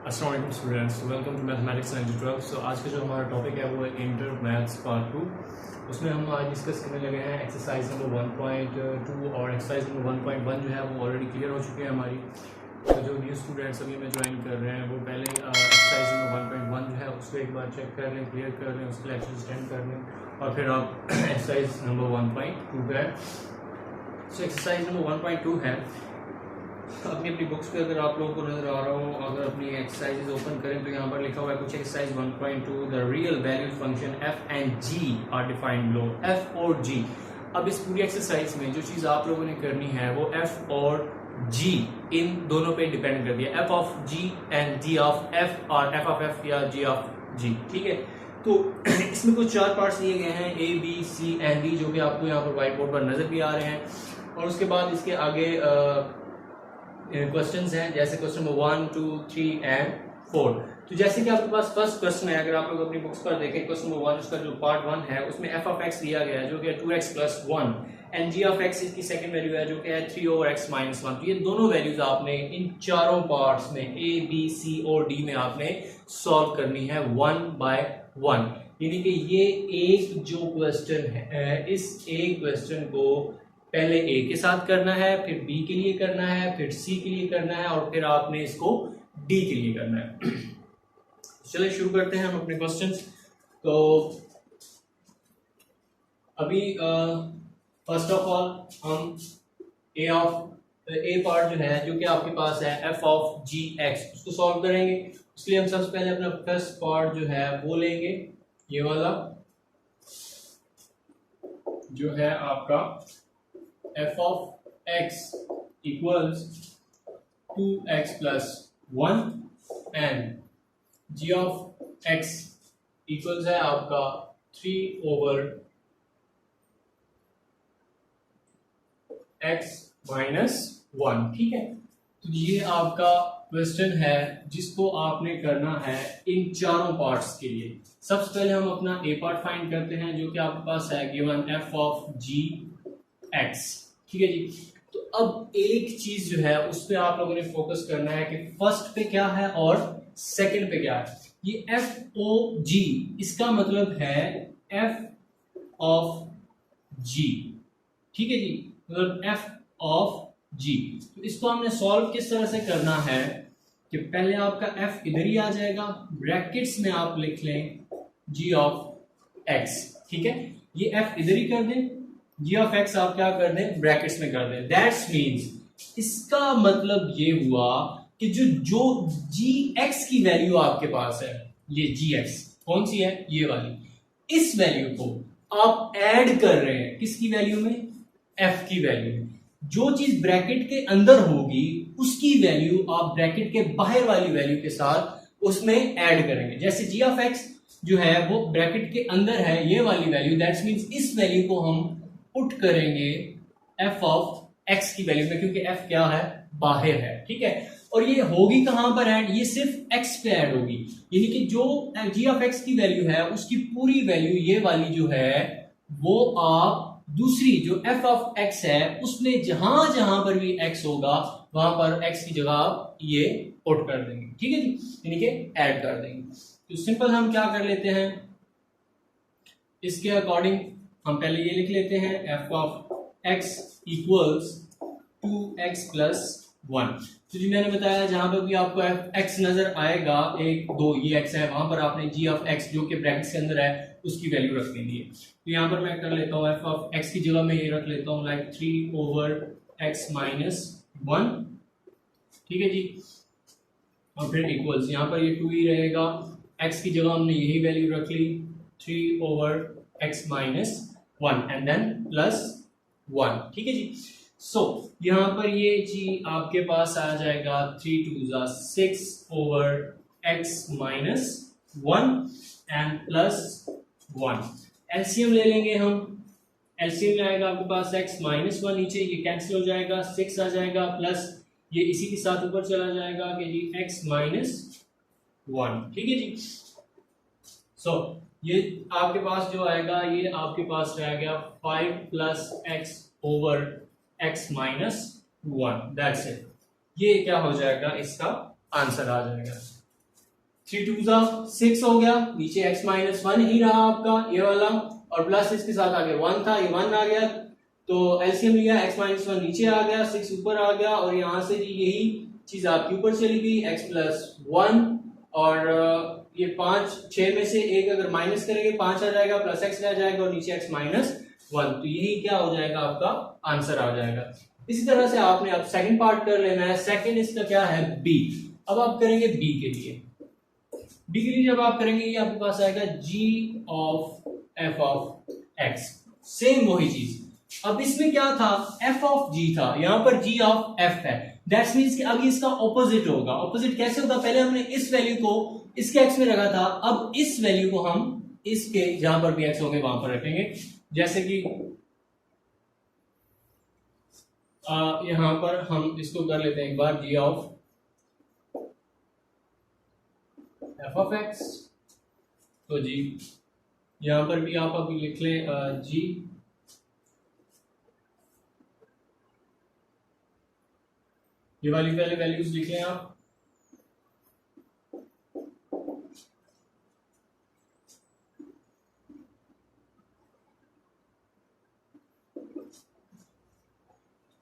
अस्सलाम वालेकुम students, welcome to mathematics 92। सो आज का जो हमारा टॉपिक है वो है इंटर मैथ्स पार्ट 2। उसमें हम आज डिस्कस करने लगे हैं एक्सरसाइज नंबर 1.2 और एक्सरसाइज नंबर 1.1 जो है वो ऑलरेडी क्लियर हो चुकी है हमारी। तो जो न्यू स्टूडेंट्स अभी में ज्वाइन कर रहे हैं वो पहले एक्सरसाइज नंबर 1.1 जो है उसको एक बार चेक कर लें, क्लियर कर लें, उसके लेक्चर्स अटेंड कर लें और फिर आप एक्सरसाइज नंबर 1.2 पे। सो एक्सरसाइज नंबर 1.2 है अपनी बुक्स पे, अगर आप लोगों को नजर आ रहा हो, अगर अपनी एक्सरसाइजेज ओपन करें तो यहाँ पर लिखा हुआ है कुछ exercise 1.2 the real value function f and g are defined लो। एफ और जी, अब इस पूरी एक्सरसाइज में जो चीज आप लोगों ने करनी है वो एफ और जी इन दोनों पे डिपेंड कर दिया। F of g and g of f और एफ ऑफ एफ या जी ऑफ जी, ठीक है। तो इसमें कुछ चार पार्ट्स दिए गए हैं A B C and D, जो कि आपको यहाँ पर व्हाइट बोर्ड पर नजर भी आ रहे हैं। और उसके बाद इसके आगे क्वेश्चंस हैं, जैसे क्वेश्चन नंबर 1, 2, 3 एंड 4। तो जैसे कि आपके पास फर्स्ट क्वेश्चन है, अगर आप लोग अपनी बुक्स पर देखें क्वेश्चन नंबर 1 उसका जो पार्ट 1 है उसमें एफ ऑफ एक्स दिया गया है जो कि है 2x + 1 and g of x इसकी सेकंड वैल्यू है जो कि है 3/x - 1। तो ये दोनों वैल्यूज आपने इन चारों पार्ट्स में ए बी सी और डी में आपने सॉल्व करनी है 1 बाय 1। यानी कि ये एक जो क्वेश्चन है इस एक क्वेश्चन को पहले ए के साथ करना है, फिर बी के लिए करना है, फिर सी के लिए करना है और फिर आपने इसको डी के लिए करना है। चलिए शुरू करते हैं हम अपने क्वेश्चंस। तो अभी फर्स्ट ऑफ ऑल हम ए पार्ट जो है जो कि आपके पास है एफ ऑफ जी एक्स, उसको सॉल्व करेंगे। इसलिए हम सबसे पहले अपना फर्स्ट पार्ट जो है वो लेंगे, ये वाला जो है आपका f of x equals 2x + 1 and g of x equals है आपका 3/x - 1, ठीक है। तो ये आपका क्वेश्चन है जिसको आपने करना है इन चारों पार्ट्स के लिए। सबसे पहले हम अपना ए पार्ट फाइंड करते हैं जो कि आपके पास है given f of g x, ठीक है जी। तो अब एक चीज जो है उस पे आप लोगों ने फोकस करना है कि फर्स्ट पे क्या है और सेकंड पे क्या है। ये एफ ओ जी, इसका मतलब है एफ ऑफ जी, ठीक है जी, मतलब एफ ऑफ जी। तो इसको हमने सॉल्व किस तरह से करना है कि पहले आपका एफ इधर ही आ जाएगा, ब्रैकेट्स में आप लिख लें जी ऑफ एक्स, ठीक है। ये एफ इधर ही कर दें, जी ऑफ एक्स आप क्या कर दें, ब्रैकेट्स में कर दें। दैट्स मीन्स इसका मतलब ये हुआ कि जो जी एक्स की वैल्यू आपके पास है, ये जी एक्स कौन सी है, ये वाली, इस वैल्यू को आप ऐड कर रहे हैं किसकी वैल्यू में, एफ की वैल्यू में। जो चीज ब्रैकेट के अंदर होगी उसकी वैल्यू आप ब्रैकेट के बाहर वाली वैल्यू के साथ उसमें ऐड करेंगे। जैसे जी ऑफ एक्स जो है वो ब्रैकेट के अंदर है, ये वाली वैल्यू, दैट्स मीन्स इस वैल्यू को हम पुट करेंगे एफ ऑफ एक्स की वैल्यू में, क्योंकि एफ क्या है, बाहर है, ठीक है। और ये होगी कहां पर ऐड, ये सिर्फ एक्स पे ऐड होगी, यानी कि जो जी ऑफ एक्स की वैल्यू है उसकी पूरी वैल्यू ये वाली जो है वो आप दूसरी जो एफ ऑफ एक्स है उसमें जहां जहां पर भी एक्स होगा वहां पर एक्स की जगह आप ये पुट कर देंगे, ठीक है जी, यानी कि ऐड कर देंगे। तो सिंपल हम क्या कर लेते हैं, इसके अकॉर्डिंग हम पहले ये लिख लेते हैं F of x equals 2x + 1। तो जी मैंने बताया जहां पर भी आपको एफ एक्स नजर आएगा, 1 2 ये एक्स है, वहां पर आपने जी ऑफ एक्स जो कि ब्रैकेट्स के अंदर है उसकी वैल्यू रख देनी है। तो यहाँ पर मैं कर लेता हूँ एफ ऑफ एक्स की जगह में ये रख लेता हूँ लाइक 3/x - 1, ठीक है जी। और फिर इक्वल्स यहाँ पर ये 2 ही रहेगा, एक्स की जगह हमने यही वैल्यू रख ली 3/x - 1 एंड देन +1, ठीक है जी। सो यहां पर ये जी आपके पास आ जाएगा 3 2 6/x - 1 एंड +1। एलसीएम ले लेंगे हम, एलसीएम में आएगा आपके पास x - 1, नीचे ये कैंसिल हो जाएगा, 6 आ जाएगा, प्लस ये इसी के साथ ऊपर चला जाएगा कि जी x - 1, ठीक है जी। सो ये आपके पास जो आएगा ये आपके पास रहेगा 5 + x/x - 1, दैट्स इट। ये क्या हो जाएगा, इसका आंसर आ जाएगा। 3 2 जा 6 हो गया, नीचे x माइनस 1 ही रहा आपका ये वाला, और प्लस इसके साथ आगे 1 था, ये 1 आ गया, तो एलसीएम लिया, x माइनस 1 नीचे आ गया, 6 ऊपर आ गया, और यहाँ से जी यही चीज आपकी ऊपर चली गई, x प्लस 1, और ये 5 6 में से एक अगर माइनस करेंगे 5 आ जाएगा, प्लस x रह जाएगा, और नीचे x माइनस 1, तो यही क्या हो जाएगा आपका आंसर आ जाएगा। इसी तरह से आपने अब सेकंड पार्ट कर लेना है। सेकंड इसका क्या है, b। अब आप करेंगे b के लिए। b के लिए जब आप करेंगे ये आपके पास आएगा g of f of x, same वही चीज। अब इसमें क्या था, f ऑफ g था, यहां पर g ऑफ f है, दैट्स मींस कि अब इसका ऑपोजिट होगा। ऑपोजिट कैसे होगा, पहले हमने इस वैल्यू को इसके x में रखा था, अब इस वैल्यू को हम इसके जहां पर भी x होंगे वहां पर रखेंगे। जैसे कि यहां पर हम इसको कर लेते हैं एक बार, g of f of x, तो जी यहां पर भी आप अभी लिख लें g ये वाली पहले वैल्यूज लिख लें आप,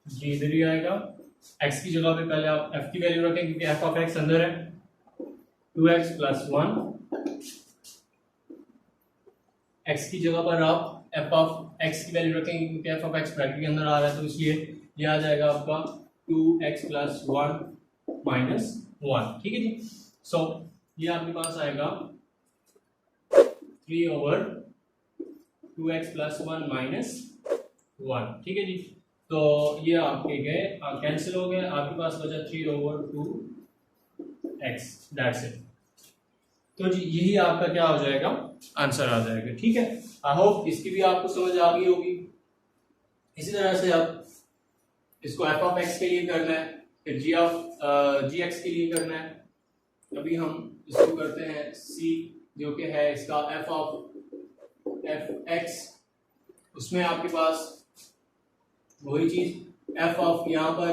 जी इधर ही आएगा। x की जगह पे पहले आप f की वैल्यू रखें क्योंकि f ऑफ x अंदर है, 2x प्लस 1, x की जगह पर आप f ऑफ x की वैल्यू रखेंगे क्योंकि f ऑफ x ब्रैकेट के अंदर आ रहा है, तो इसलिए ये आ जाएगा आपका 2x प्लस 1 माइनस 1, ठीक है जी। सो ये आपके पास आएगा 3 ओवर 2x प्लस 1 माइनस 1, ठीक है जी। तो ये आपके गए कैंसिल हो गए, आपके पास बचा 3 ओवर 2x, दैट्स इट। तो जी यही आपका क्या हो जाएगा, आंसर आ जाएगा, ठीक है। आई होप इसकी भी आपको समझ आ गई होगी। इसी तरह से आप इसको f ऑफ x के लिए करना है, फिर g x के लिए करना है। अभी हम इसको करते हैं c जो कि है इसका f ऑफ x, उसमें आपके पास वही चीज f ऑफ, यहाँ पर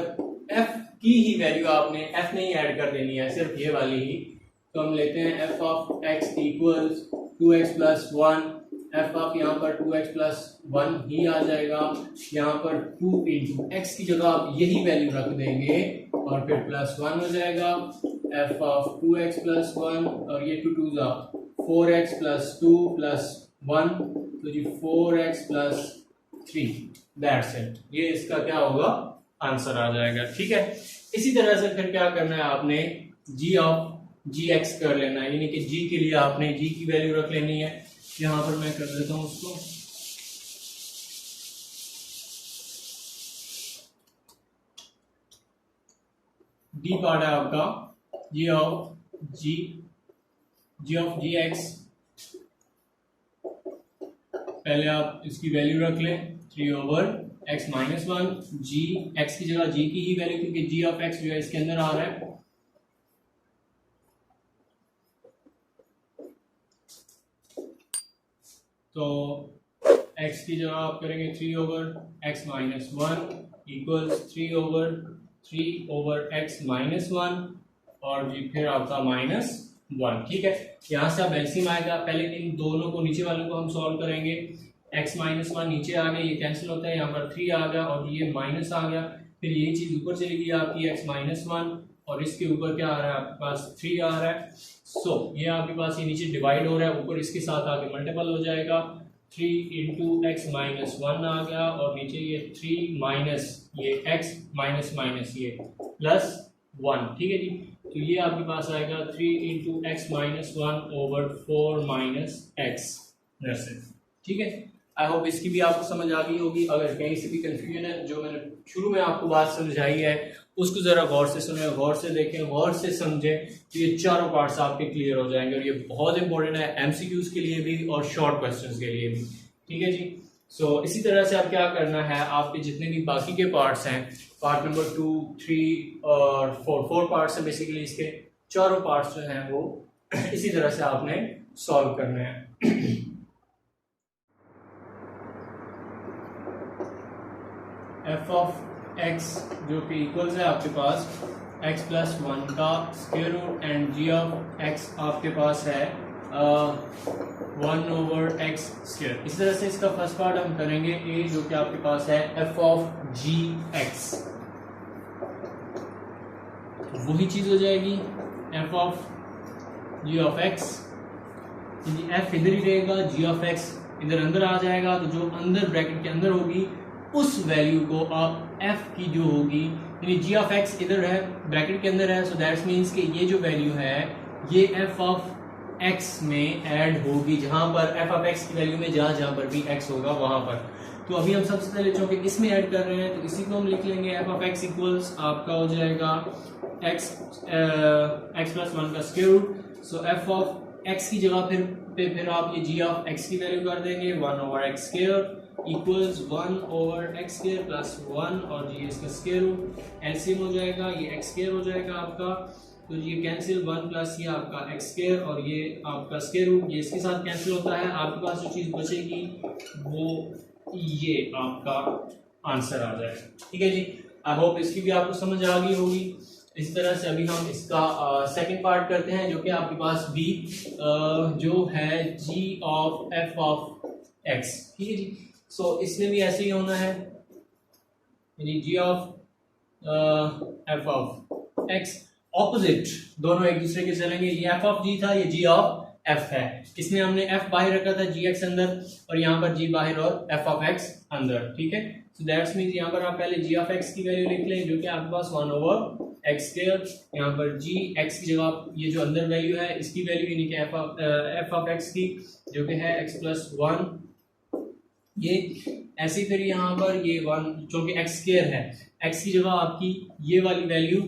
f की ही वैल्यू आपने f नहीं ऐड कर देनी है, सिर्फ ये वाली ही। तो हम लेते हैं f of x equals 2x plus 1, f of यहाँ पर 2x प्लस 1 ही आ जाएगा, यहाँ पर 2 इंटू x की जगह आप यही वैल्यू रख देंगे और फिर प्लस 1 हो जाएगा, f ऑफ 2x प्लस 1, और ये 2 2 जा 4x प्लस 2 प्लस 1, तो जी 4x प्लस 3, दैट्स इट। ये इसका क्या होगा, आंसर आ जाएगा, ठीक है। इसी तरह से फिर क्या करना है, आपने g ऑफ gx कर लेना है, यानी कि g के लिए आपने g की वैल्यू रख लेनी है। यहां पर मैं कर देता हूं उसको, d पार्ट है आपका g ऑफ gx, पहले आप इसकी वैल्यू रख लें 3 over x minus 1, g x की जगह g की ही वैल्यू, क्योंकि g ऑफ x जो है इसके अंदर आ रहा है, तो x की जगह आप करेंगे 3 over x minus 1 equals 3 over x minus 1, और जी फिर आपका माइनस 1, ठीक है। यहाँ से आप एलसीएम आएगा, पहले इन दोनों को नीचे वालों को हम सॉल्व करेंगे, x माइनस 1 नीचे आ गया, ये कैंसिल होता है, यहाँ पर 3 आ गया और ये माइनस आ गया, फिर ये चीज ऊपर चली गई आपकी x माइनस 1, और इसके ऊपर क्या आ रहा है आपके पास 3 आ रहा है। सो ये आपके पास ये नीचे डिवाइड हो रहा है, ऊपर इसके साथ आगे मल्टीपल हो जाएगा, 3 इंटू एक्स माइनस 1 आ गया, और नीचे ये 3 माइनस ये x माइनस माइनस ये प्लस 1, ठीक है जी। तो ये आपके पास आएगा 3 into x minus 1 over 4 minus x, ठीक है। आई होप इसकी भी आपको समझ आ गई होगी। अगर कहीं से भी कंफ्यूजन है, जो मैंने शुरू में आपको बात समझाई है उसको जरा गौर से सुने, गौर से देखें, गौर से समझें, तो ये चारों पार्ट्स आपके क्लियर हो जाएंगे, और ये बहुत इंपॉर्टेंट है एमसीक्यूज के लिए भी और शॉर्ट क्वेश्चंस के लिए भी, ठीक है जी। सो इसी तरह से आप क्या करना है, आपके जितने भी बाकी के पार्ट्स हैं, पार्ट नंबर 2, 3 और 4 पार्ट्स हैं बेसिकली, इसके चारों पार्ट्स जो हैं वो इसी तरह से आपने सॉल्व करने हैं। f ऑफ x जो कि इक्वल्स है आपके पास एक्स प्लस वन का square root and g of x आपके पास है 1 ओवर एक्स स्क्वायर। इस तरह से इसका फर्स्ट पार्ट हम करेंगे ए, जो कि आपके पास है एफ ऑफ जी एक्स, वही चीज हो जाएगी f of g of x. F इधर ही रहेगा, जी ऑफ एक्स इधर अंदर आ जाएगा, तो जो अंदर ब्रैकेट के अंदर होगी उस वैल्यू को आप एफ की जो होगी, यानी जी ऑफ एक्स इधर है ब्रैकेट के अंदर है, सो दैट्स मीन्स कि ये जो वैल्यू है ये एफ ऑफ एक्स में ऐड होगी, जहां पर एफ ऑफ एक्स की वैल्यू में जहां पर भी एक्स होगा वहां पर। तो अभी हम सबसे पहले चूंकि इसमें ऐड कर रहे हैं तो इसी को हम लिख लेंगे एफ ऑफ एक्स इक्वल्स आपका हो जाएगा एक्स प्लस वन का square root. So f of x की जगह फिर आप ये जी ऑफ एक्स की वैल्यू कर देंगे 1 over x square equals 1 over x square plus 1 और जी इसका स्क्वायर रूट, एलसीएम हो जाएगा, ये एक्स स्क्वायर हो जाएगा आपका, तो ये कैंसिल 1 प्लस ये आपका एक्स स्क्वायर और ये आपका स्क्वायर रूट, ये इसके साथ कैंसिल होता है। आपके पास जो चीज बचेगी वो ये आपका आंसर आ जाएगा। ठीक है जी, आई होप इसकी भी आपको समझ आ गई होगी। इस तरह से अभी हम इसका सेकंड पार्ट करते हैं, जो कि आपके पास बी जो है जी ऑफ एफ ऑफ एक्स। ठीक है जी, सो इसमें भी ऐसे ही होना है, यानी G of F of X opposite दोनों एक दूसरे के चलेंगे। ये एफ ऑफ जी था, ये जी ऑफ एफ है, इसमें हमने एफ बाहर रखा था जी एक्स अंदर और यहाँ पर जी बाहर और एफ ऑफ एक्स अंदर। ठीक है, सो दैट्स मींस यहाँ पर आप पहले जी ऑफ एक्स की वैल्यू लिख लें, जो कि आपके पास 1 ओवर एक्स स्क्वायर, यहाँ पर जी एक्स की जगह ये जो अंदर वैल्यू है इसकी वैल्यू यानी कि एफ ऑफ एक्स की, जो कि है एक्स प्लस वन, ये ऐसे फिर यहाँ पर ये 1 जो कि एक्स स्क्वायर है, एक्स की जगह आपकी ये वाली वैल्यू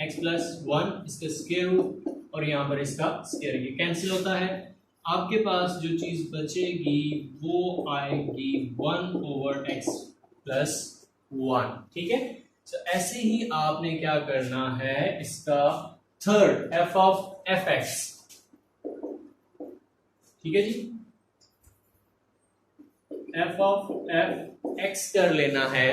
एक्स प्लस वन, इसका स्क्वायर रूट और यहाँ पर इसका स्क्वायर, ये कैंसिल होता है। आपके पास जो चीज बचेगी वो आएगी 1 ओवर एक्स प्लस वन। ठीक है, तो ऐसे ही आपने क्या करना है, इसका third F of F x. ठीक है जी, एफ ऑफ एफ एक्स कर लेना है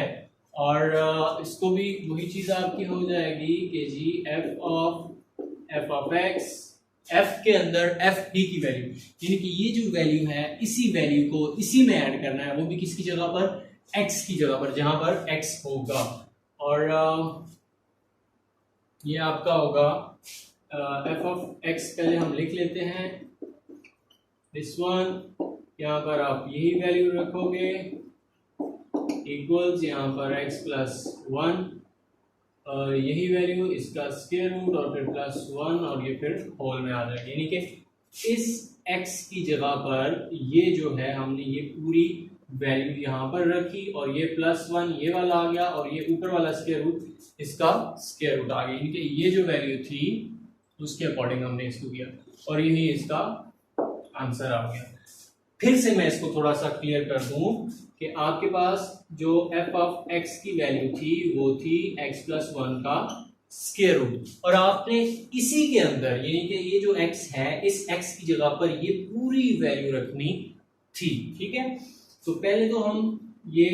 और इसको भी वही चीज आपकी हो जाएगी कि जी एफ ऑफ एक्स, एफ के अंदर एफ डी की वैल्यू, यानी कि ये जो वैल्यू है इसी वैल्यू को इसी में ऐड करना है, वो भी किसकी जगह पर, एक्स की जगह पर, जहां पर एक्स होगा। और ये आपका होगा एफ ऑफ एक्स, पहले हम लिख लेते हैं दिस वन, यहाँ पर आप यही वैल्यू रखोगे इक्वल्स यहाँ पर एक्स प्लस वन, यही वैल्यू इसका स्क्वायर रूट और फिर प्लस वन और ये फिर होल में आ जाएगी, यानी कि इस x की जगह पर ये जो है हमने ये पूरी वैल्यू यहाँ पर रखी और ये प्लस वन ये वाला आ गया और ये ऊपर वाला स्क्वायर रूट इसका स्क्वायर रूट आ गया, यानी कि ये जो वैल्यू थी उसके अकॉर्डिंग हमने इसको किया और यही इसका आंसर आ गया। फिर से मैं इसको थोड़ा सा क्लियर कर दूं कि आपके पास जो एफ ऑफ एक्स की वैल्यू थी वो थी एक्स प्लस वन का स्क्वायर रूट और आपने इसी के अंदर यानी कि ये जो x है इस x की जगह पर ये पूरी वैल्यू रखनी थी। ठीक है, तो पहले तो हम ये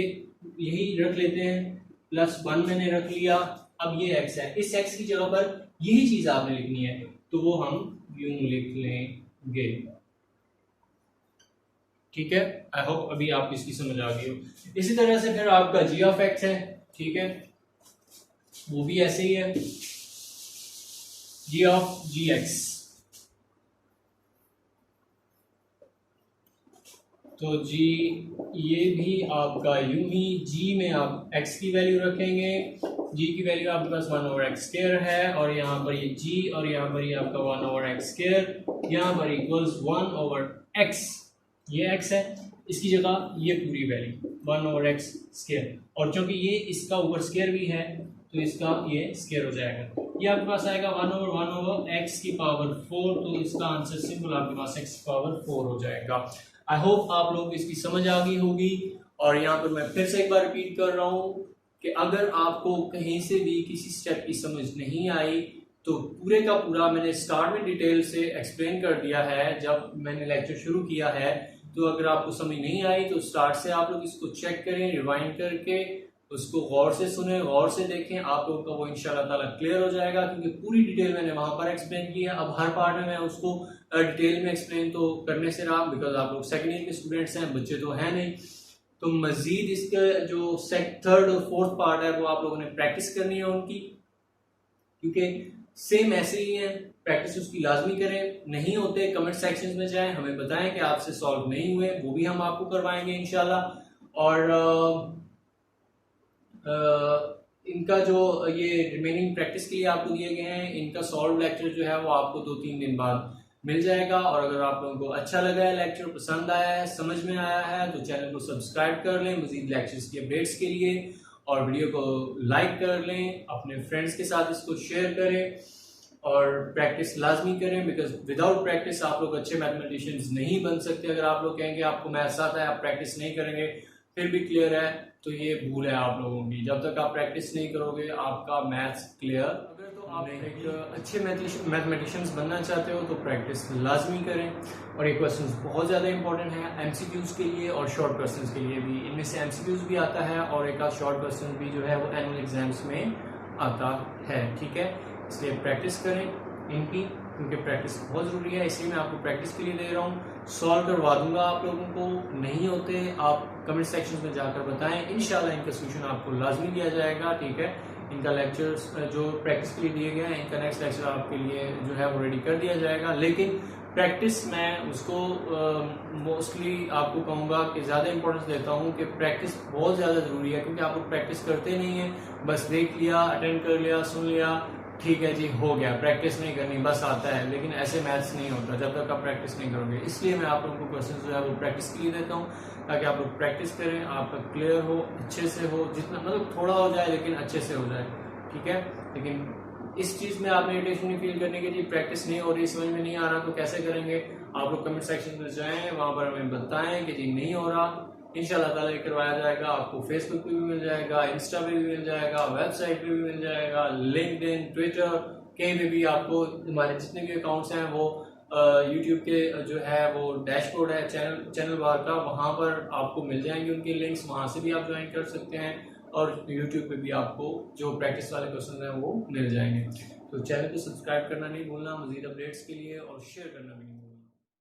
यही रख लेते हैं, प्लस वन मैंने रख लिया, अब ये x है, इस x की जगह पर यही चीज आपने लिखनी है तो वो हम यूं लिख लेंगे। ठीक है, आई होप अभी आप इसकी समझ आ गई हो। इसी तरह से फिर आपका g ऑफ x है, ठीक है, वो भी ऐसे ही है, g ऑफ gx, तो g ये भी आपका यूं ही g में आप x की वैल्यू रखेंगे, g की वैल्यू आपके पास 1 ओवर एक्स स्क्वायर है और यहाँ पर ये g और यहाँ पर ये आपका 1 ओवर एक्स स्क्वायर, यहाँ पर इक्वल्स 1 ओवर x, ये x है, इसकी जगह ये पूरी वैल्यू 1 ओवर एक्स स्क्वायर और चूंकि ये इसका ऊपर स्क्वायर भी है तो इसका ये स्क्वायर हो जाएगा, ये आपके पास आएगा 1 ओवर एक्स की पावर 4, तो इसका आंसर सिंपल आपके पास x की पावर 4 हो जाएगा। आई होप आप लोग इसकी समझ आ गई होगी और यहाँ पर मैं फिर से एक बार रिपीट कर रहा हूँ कि अगर आपको कहीं से भी किसी स्टेप की समझ नहीं आई तो पूरे का पूरा मैंने स्टार्ट में डिटेल से एक्सप्लेन कर दिया है जब मैंने लेक्चर शुरू किया है, तो अगर आपको समझ नहीं आई तो स्टार्ट से आप लोग इसको चेक करें, रिवाइंड करके उसको गौर से सुने, गौर से देखें, आप लोगों का वो इंशाल्लाह ताला क्लियर हो जाएगा, क्योंकि पूरी डिटेल मैंने वहां पर एक्सप्लेन की है। अब हर पार्ट में मैं उसको डिटेल में एक्सप्लेन तो करने से रहा, बिकॉज आप लोग सेकेंड ईयर के स्टूडेंट्स हैं, बच्चे तो हैं नहीं। तो मजीद इसका जो थर्ड और फोर्थ पार्ट है वो आप लोगों ने प्रैक्टिस करनी है उनकी, क्योंकि सेम ऐसे ही है, प्रैक्टिस उसकी लाजमी करें। नहीं होते कमेंट सेक्शन में जाएं, हमें बताएं कि आपसे सॉल्व नहीं हुए, वो भी हम आपको करवाएंगे इंशाल्लाह। और इनका जो ये रिमेनिंग प्रैक्टिस के लिए आपको दिए गए हैं, इनका सॉल्व लेक्चर जो है वो आपको 2-3 दिन बाद मिल जाएगा। और अगर आप लोगों को अच्छा लगा है, लेक्चर पसंद आया है, समझ में आया है, तो चैनल को सब्सक्राइब कर लें मजीद लेक्चर्स की अपडेट्स के लिए, और वीडियो को लाइक कर लें, अपने फ्रेंड्स के साथ इसको शेयर करें और प्रैक्टिस लाजमी करें, बिकॉज विदाउट प्रैक्टिस आप लोग अच्छे मैथमेटिशियंस नहीं बन सकते। अगर आप लोग कहेंगे आपको मैथ्स आता है, आप प्रैक्टिस नहीं करेंगे फिर भी क्लियर है, तो ये भूल है आप लोगों की। जब तक आप प्रैक्टिस नहीं करोगे आपका मैथ्स क्लियर। अगर तो आप एक अच्छे मैथमेटिशियंस बनना चाहते हो तो प्रैक्टिस लाजमी करें। और ये क्वेश्चंस बहुत ज़्यादा इंपॉर्टेंट है एमसीक्यूज के लिए और शॉर्ट क्वेश्चंस के लिए भी। इनमें से एमसीक्यूज भी आता है और एक आध शॉर्ट क्वेश्चन भी जो है वो एनुअल एग्जाम्स में आता है, ठीक है। इसलिए प्रैक्टिस करें इनकी, क्योंकि प्रैक्टिस बहुत ज़रूरी है, इसलिए मैं आपको प्रैक्टिस के लिए दे रहा हूँ। सॉल्व करवा दूंगा आप लोगों को, नहीं होते आप कमेंट सेक्शन में जाकर बताएं, इंशाल्लाह इनका सोल्यूशन आपको लाजमी दिया जाएगा, ठीक है। इनका लेक्चर्स जो प्रैक्टिस के लिए दिए गए हैं, इनका नेक्स्ट लेक्चर आपके लिए जो है वो रेडी कर दिया जाएगा। लेकिन प्रैक्टिस मैं उसको मोस्टली आपको कहूँगा कि ज़्यादा इंपॉर्टेंस देता हूँ कि प्रैक्टिस बहुत ज़्यादा ज़रूरी है, क्योंकि आप लोग प्रैक्टिस करते नहीं हैं, बस देख लिया, अटेंड कर लिया, सुन लिया, ठीक है जी हो गया, प्रैक्टिस नहीं करनी, बस आता है। लेकिन ऐसे मैथ्स नहीं होता जब तक आप प्रैक्टिस नहीं करोगे। इसलिए मैं आप लोगों को क्वेश्चन जो है वो प्रैक्टिस के लिए देता हूँ, ताकि आप लोग प्रैक्टिस करें, आपका क्लियर हो, अच्छे से हो, जितना मतलब थोड़ा हो जाए लेकिन अच्छे से हो जाए, ठीक है। लेकिन इस चीज में आपने इरिटेशन नहीं फील करने के लिए प्रैक्टिस नहीं हो रही, समझ में नहीं आ रहा, तो कैसे करेंगे? आप लोग कमेंट सेक्शन में जाएं, वहां पर हमें बताएं कि जी नहीं हो रहा, इंशाल्लाह ताला ये करवाया जाएगा। आपको फेसबुक पे भी मिल जाएगा, इंस्टा पे भी मिल जाएगा, वेबसाइट पे भी मिल जाएगा, लिंक्डइन, ट्विटर, कहीं पे भी आपको हमारे जितने भी अकाउंट्स हैं वो यूट्यूब के जो है वो डैशबोर्ड है चैनल बार का, वहां पर आपको मिल जाएंगे उनके लिंक्स, वहां से भी आप ज्वाइन कर सकते हैं। और यूट्यूब पे भी आपको जो प्रैक्टिस वाले क्वेश्चन हैं वो मिल जाएंगे। तो चैनल को सब्सक्राइब करना नहीं भूलना मजीद अपडेट्स के लिए, और शेयर करना भी नहीं।